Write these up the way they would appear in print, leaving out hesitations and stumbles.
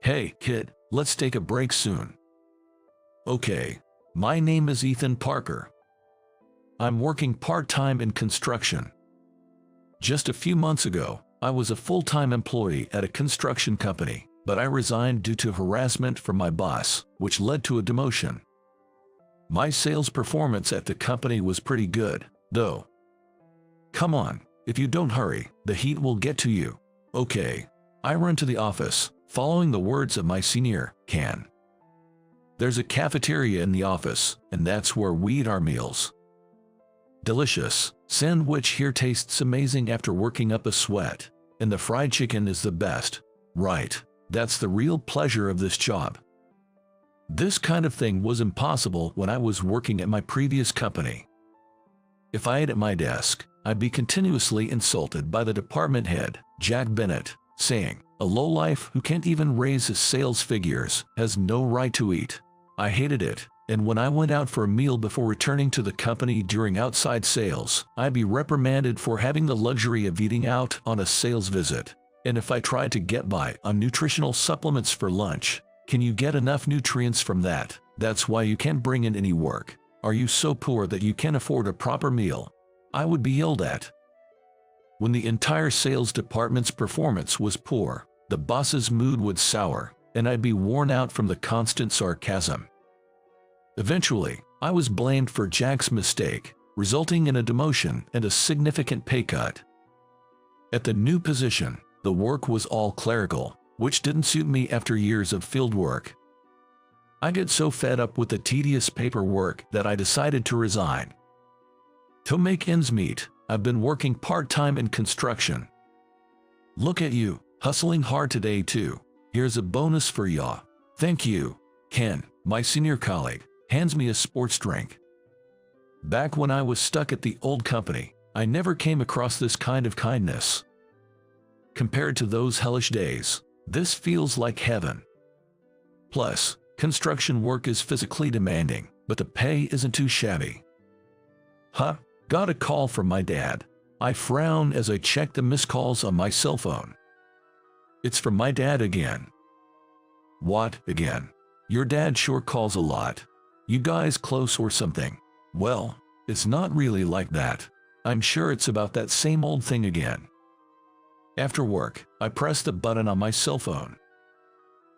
Hey, kid, let's take a break soon. Okay. My name is Ethan Parker. I'm working part-time in construction. Just a few months ago, I was a full-time employee at a construction company, but I resigned due to harassment from my boss, which led to a demotion. My sales performance at the company was pretty good, though. Come on, if you don't hurry, the heat will get to you. Okay. I run to the office, following the words of my senior, Ken. There's a cafeteria in the office, and that's where we eat our meals. Delicious. Sandwich here tastes amazing after working up a sweat, and the fried chicken is the best. Right, that's the real pleasure of this job. This kind of thing was impossible when I was working at my previous company. If I ate at my desk, I'd be continuously insulted by the department head, Jack Bennett, saying, "A lowlife who can't even raise his sales figures has no right to eat." I hated it, and when I went out for a meal before returning to the company during outside sales, I'd be reprimanded for having the luxury of eating out on a sales visit. And if I tried to get by on nutritional supplements for lunch, can you get enough nutrients from that? That's why you can't bring in any work. Are you so poor that you can't afford a proper meal? I would be yelled at. When the entire sales department's performance was poor, the boss's mood would sour, and I'd be worn out from the constant sarcasm. Eventually, I was blamed for Jack's mistake, resulting in a demotion and a significant pay cut. At the new position, the work was all clerical, which didn't suit me after years of field work. I get so fed up with the tedious paperwork that I decided to resign. To make ends meet, I've been working part-time in construction. Look at you, hustling hard today too. Here's a bonus for ya. Thank you. Ken, my senior colleague, hands me a sports drink. Back when I was stuck at the old company, I never came across this kind of kindness. Compared to those hellish days, this feels like heaven. Plus, construction work is physically demanding, but the pay isn't too shabby. Huh? Got a call from my dad. I frown as I check the missed calls on my cell phone. It's from my dad again. What, again? Your dad sure calls a lot. You guys close or something? Well, it's not really like that. I'm sure it's about that same old thing again. After work, I press the button on my cell phone.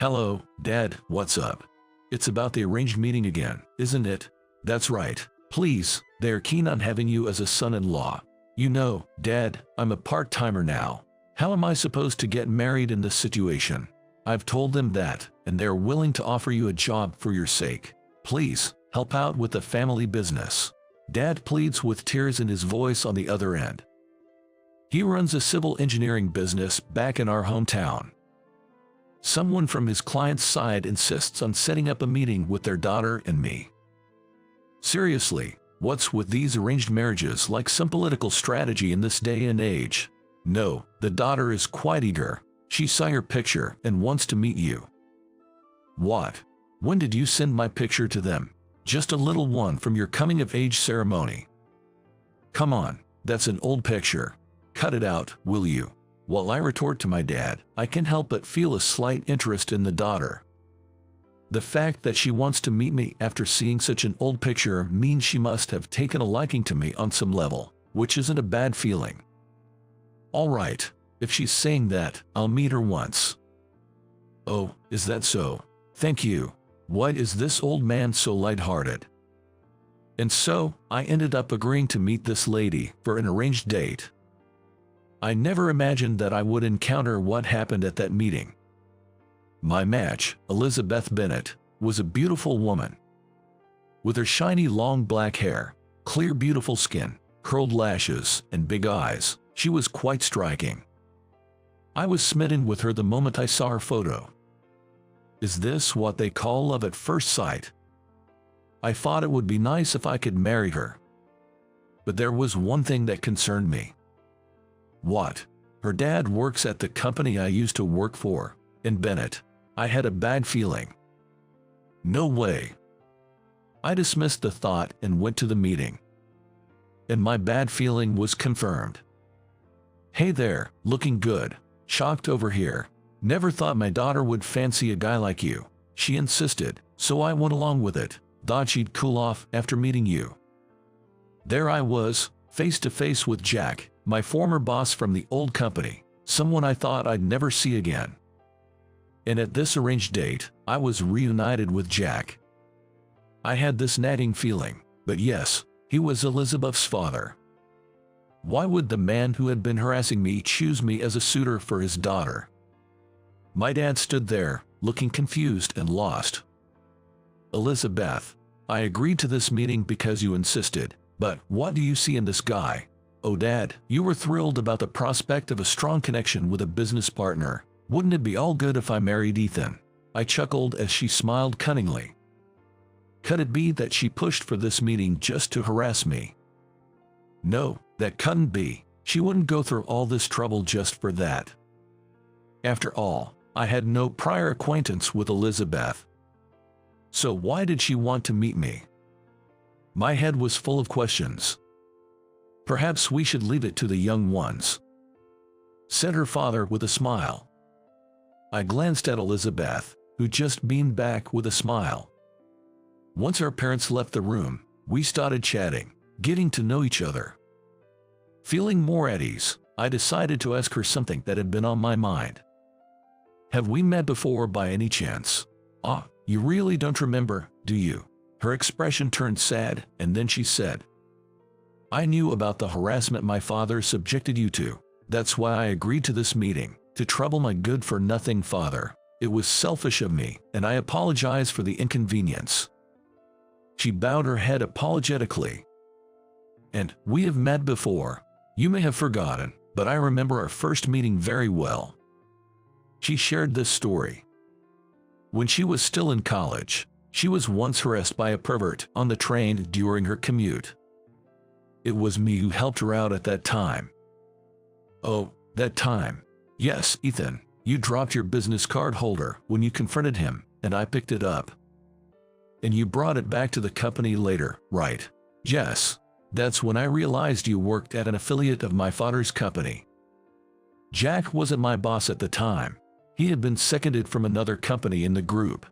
Hello, Dad, what's up? It's about the arranged meeting again, isn't it? That's right. Please, they're keen on having you as a son-in-law. You know, Dad, I'm a part-timer now. How am I supposed to get married in this situation? I've told them that, and they're willing to offer you a job for your sake. Please, help out with the family business. Dad pleads with tears in his voice on the other end. He runs a civil engineering business back in our hometown. Someone from his client's side insists on setting up a meeting with their daughter and me. Seriously, what's with these arranged marriages like some political strategy in this day and age? No, the daughter is quite eager. She saw your picture and wants to meet you. What? When did you send my picture to them? Just a little one from your coming-of-age ceremony. Come on, that's an old picture. Cut it out, will you? While I retort to my dad, I can't help but feel a slight interest in the daughter. The fact that she wants to meet me after seeing such an old picture means she must have taken a liking to me on some level, which isn't a bad feeling. All right, if she's saying that, I'll meet her once. Oh, is that so? Thank you. Why is this old man so lighthearted? And so, I ended up agreeing to meet this lady for an arranged date. I never imagined that I would encounter what happened at that meeting. My match, Elizabeth Bennett, was a beautiful woman. With her shiny long black hair, clear beautiful skin, curled lashes, and big eyes, she was quite striking. I was smitten with her the moment I saw her photo. Is this what they call love at first sight? I thought it would be nice if I could marry her. But there was one thing that concerned me. What? Her dad works at the company I used to work for, in Bennett. I had a bad feeling. No way. I dismissed the thought and went to the meeting. And my bad feeling was confirmed. Hey there, looking good. Shocked over here. Never thought my daughter would fancy a guy like you. She insisted, so I went along with it. Thought she'd cool off after meeting you. There I was, face to face with Jack, my former boss from the old company, someone I thought I'd never see again. And at this arranged date, I was reunited with Jack. I had this nagging feeling, but yes, he was Elizabeth's father. Why would the man who had been harassing me choose me as a suitor for his daughter? My dad stood there, looking confused and lost. Elizabeth, I agreed to this meeting because you insisted, but what do you see in this guy? Oh Dad, you were thrilled about the prospect of a strong connection with a business partner. Wouldn't it be all good if I married Ethan? I chuckled as she smiled cunningly. Could it be that she pushed for this meeting just to harass me? No, that couldn't be. She wouldn't go through all this trouble just for that. After all, I had no prior acquaintance with Elizabeth. So why did she want to meet me? My head was full of questions. Perhaps we should leave it to the young ones, said her father with a smile. I glanced at Elizabeth, who just beamed back with a smile. Once our parents left the room, we started chatting, getting to know each other. Feeling more at ease, I decided to ask her something that had been on my mind. Have we met before by any chance? Ah, you really don't remember, do you? Her expression turned sad, and then she said, I knew about the harassment my father subjected you to. That's why I agreed to this meeting, to trouble my good-for-nothing father. It was selfish of me, and I apologize for the inconvenience. She bowed her head apologetically. And we have met before. You may have forgotten, but I remember our first meeting very well. She shared this story. When she was still in college, she was once harassed by a pervert on the train during her commute. It was me who helped her out at that time. Oh, that time. Yes, Ethan, you dropped your business card holder when you confronted him, and I picked it up. And you brought it back to the company later, right? Yes. That's when I realized you worked at an affiliate of my father's company. Jack wasn't my boss at the time. He had been seconded from another company in the group.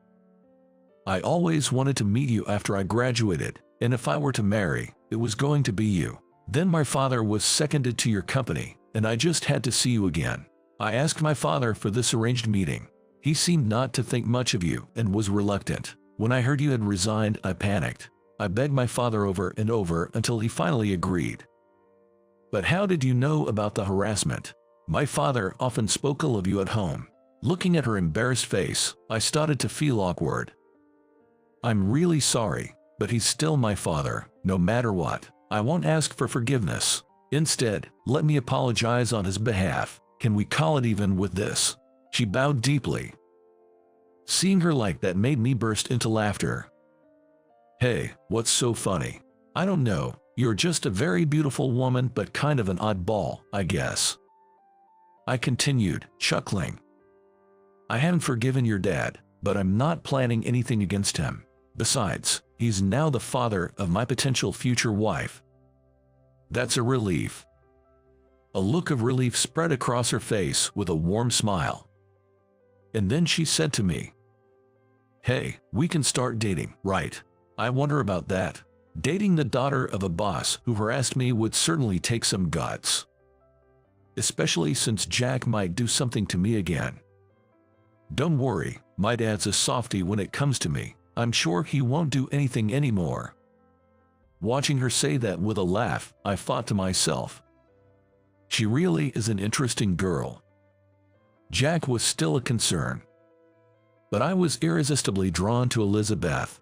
I always wanted to meet you after I graduated, and if I were to marry, it was going to be you. Then my father was seconded to your company, and I just had to see you again. I asked my father for this arranged meeting. He seemed not to think much of you and was reluctant. When I heard you had resigned, I panicked. I begged my father over and over until he finally agreed. But how did you know about the harassment? My father often spoke ill of you at home. Looking at her embarrassed face, I started to feel awkward. I'm really sorry, but he's still my father, no matter what. I won't ask for forgiveness. Instead, let me apologize on his behalf. Can we call it even with this? She bowed deeply. Seeing her like that made me burst into laughter. Hey, what's so funny? I don't know, you're just a very beautiful woman but kind of an oddball, I guess. I continued, chuckling. I haven't forgiven your dad, but I'm not planning anything against him. Besides, he's now the father of my potential future wife. That's a relief. A look of relief spread across her face with a warm smile. And then she said to me, Hey, we can start dating, right? I wonder about that. Dating the daughter of a boss who harassed me would certainly take some guts. Especially since Jack might do something to me again. Don't worry, my dad's a softie when it comes to me. I'm sure he won't do anything anymore. Watching her say that with a laugh, I thought to myself, she really is an interesting girl. Jack was still a concern. But I was irresistibly drawn to Elizabeth.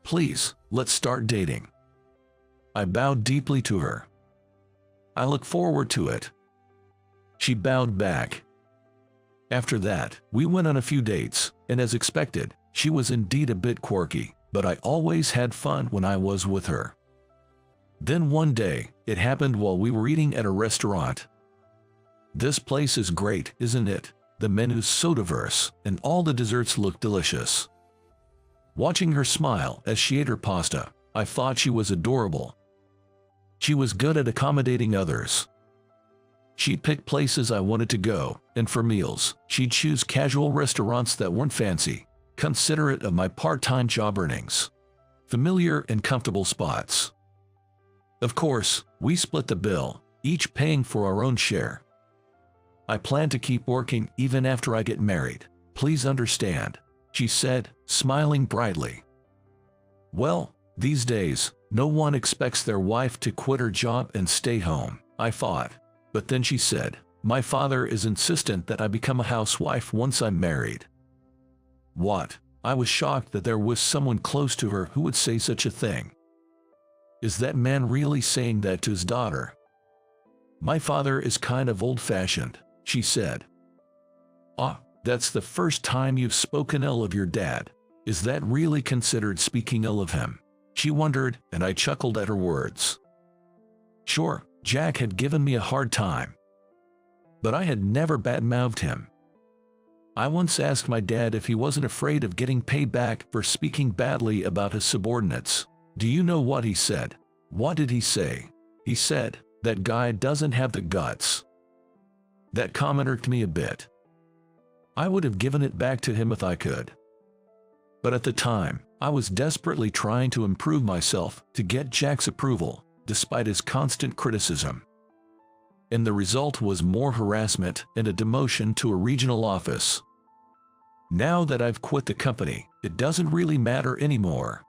Please, let's start dating. I bowed deeply to her. I look forward to it. She bowed back. After that, we went on a few dates, and as expected, she was indeed a bit quirky, but I always had fun when I was with her. Then one day, it happened while we were eating at a restaurant. This place is great, isn't it? The menu's so diverse, and all the desserts look delicious. Watching her smile as she ate her pasta, I thought she was adorable. She was good at accommodating others. She'd pick places I wanted to go, and for meals, she'd choose casual restaurants that weren't fancy, considerate of my part-time job earnings. Familiar and comfortable spots. Of course, we split the bill, each paying for our own share. I plan to keep working even after I get married. Please understand, she said, smiling brightly. Well, these days, no one expects their wife to quit her job and stay home, I thought. But then she said, my father is insistent that I become a housewife once I'm married. What? I was shocked that there was someone close to her who would say such a thing. Is that man really saying that to his daughter? My father is kind of old-fashioned, she said. Ah, that's the first time you've spoken ill of your dad. Is that really considered speaking ill of him? She wondered, and I chuckled at her words. Sure, Jack had given me a hard time, but I had never badmouthed him. I once asked my dad if he wasn't afraid of getting paid back for speaking badly about his subordinates. Do you know what he said? What did he say? He said, that guy doesn't have the guts. That comment irked me a bit. I would have given it back to him if I could. But at the time, I was desperately trying to improve myself to get Jack's approval, despite his constant criticism. And the result was more harassment and a demotion to a regional office. Now that I've quit the company, it doesn't really matter anymore.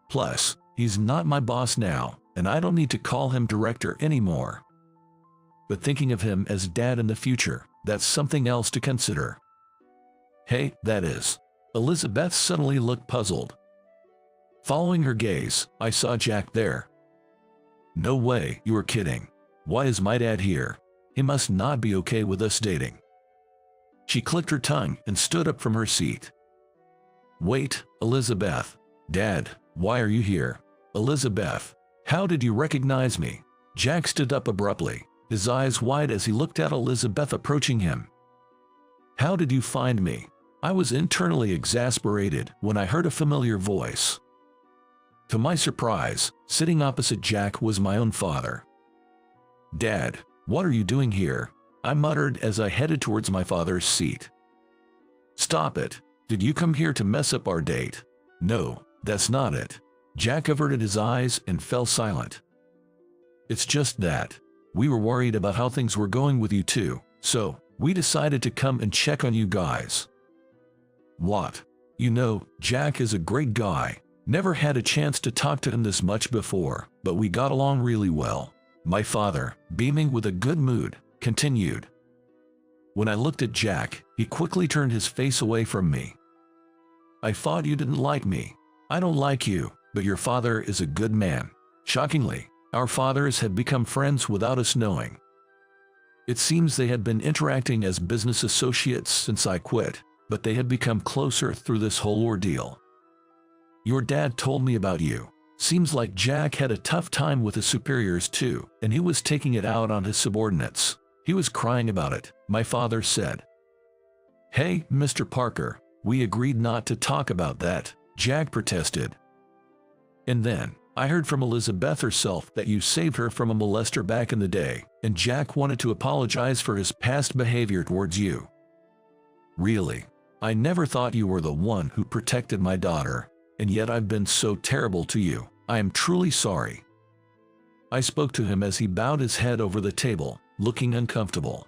Plus, he's not my boss now, and I don't need to call him director anymore. But thinking of him as dad in the future, that's something else to consider. Hey, that is. Elizabeth suddenly looked puzzled. Following her gaze, I saw Jack there. No way, you were kidding. Why is my dad here? He must not be okay with us dating. She clicked her tongue and stood up from her seat. Wait, Elizabeth. Dad, why are you here? Elizabeth, how did you recognize me? Jack stood up abruptly, his eyes wide as he looked at Elizabeth approaching him. How did you find me? I was internally exasperated when I heard a familiar voice. To my surprise, sitting opposite Jack was my own father. Dad, what are you doing here? I muttered as I headed towards my father's seat. Stop it. Did you come here to mess up our date? No, that's not it. Jack averted his eyes and fell silent. It's just that. We were worried about how things were going with you two, so we decided to come and check on you guys. What? You know, Jack is a great guy. Never had a chance to talk to him this much before, but we got along really well. My father, beaming with a good mood, continued. When I looked at Jack, he quickly turned his face away from me. I thought you didn't like me. I don't like you, but your father is a good man. Shockingly, our fathers had become friends without us knowing. It seems they had been interacting as business associates since I quit, but they had become closer through this whole ordeal. Your dad told me about you. Seems like Jack had a tough time with his superiors too, and he was taking it out on his subordinates. He was crying about it, my father said. Hey, Mr. Parker, we agreed not to talk about that, Jack protested. And then, I heard from Elizabeth herself that you saved her from a molester back in the day, and Jack wanted to apologize for his past behavior towards you. Really? I never thought you were the one who protected my daughter, and yet I've been so terrible to you. I am truly sorry. I spoke to him as he bowed his head over the table, looking uncomfortable.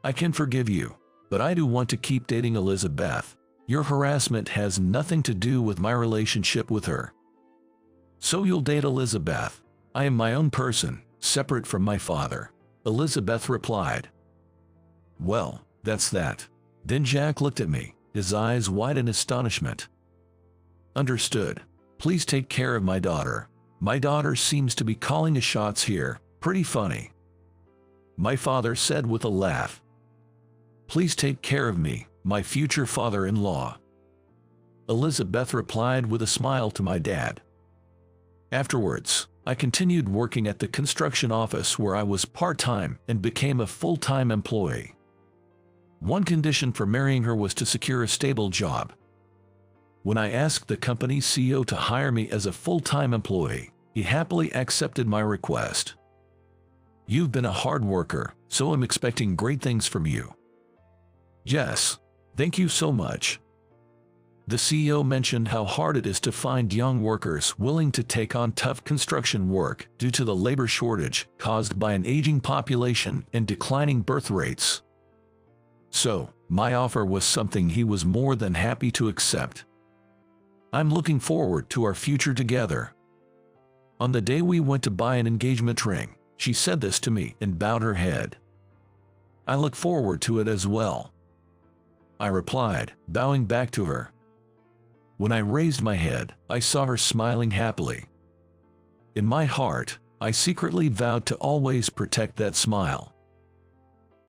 I can forgive you, but I do want to keep dating Elizabeth. Your harassment has nothing to do with my relationship with her. So you'll date Elizabeth. I am my own person, separate from my father, Elizabeth replied. Well, that's that. Then Jack looked at me, his eyes wide in astonishment. Understood. Please take care of my daughter. My daughter seems to be calling the shots here. Pretty funny. My father said with a laugh. Please take care of me, my future father-in-law. Elizabeth replied with a smile to my dad. Afterwards, I continued working at the construction office where I was part-time and became a full-time employee. One condition for marrying her was to secure a stable job. When I asked the company's CEO to hire me as a full-time employee, he happily accepted my request. You've been a hard worker, so I'm expecting great things from you. Yes. Thank you so much. The CEO mentioned how hard it is to find young workers willing to take on tough construction work due to the labor shortage caused by an aging population and declining birth rates. So, my offer was something he was more than happy to accept. I'm looking forward to our future together. On the day we went to buy an engagement ring, she said this to me and bowed her head. I look forward to it as well, I replied, bowing back to her. When I raised my head, I saw her smiling happily. In my heart, I secretly vowed to always protect that smile.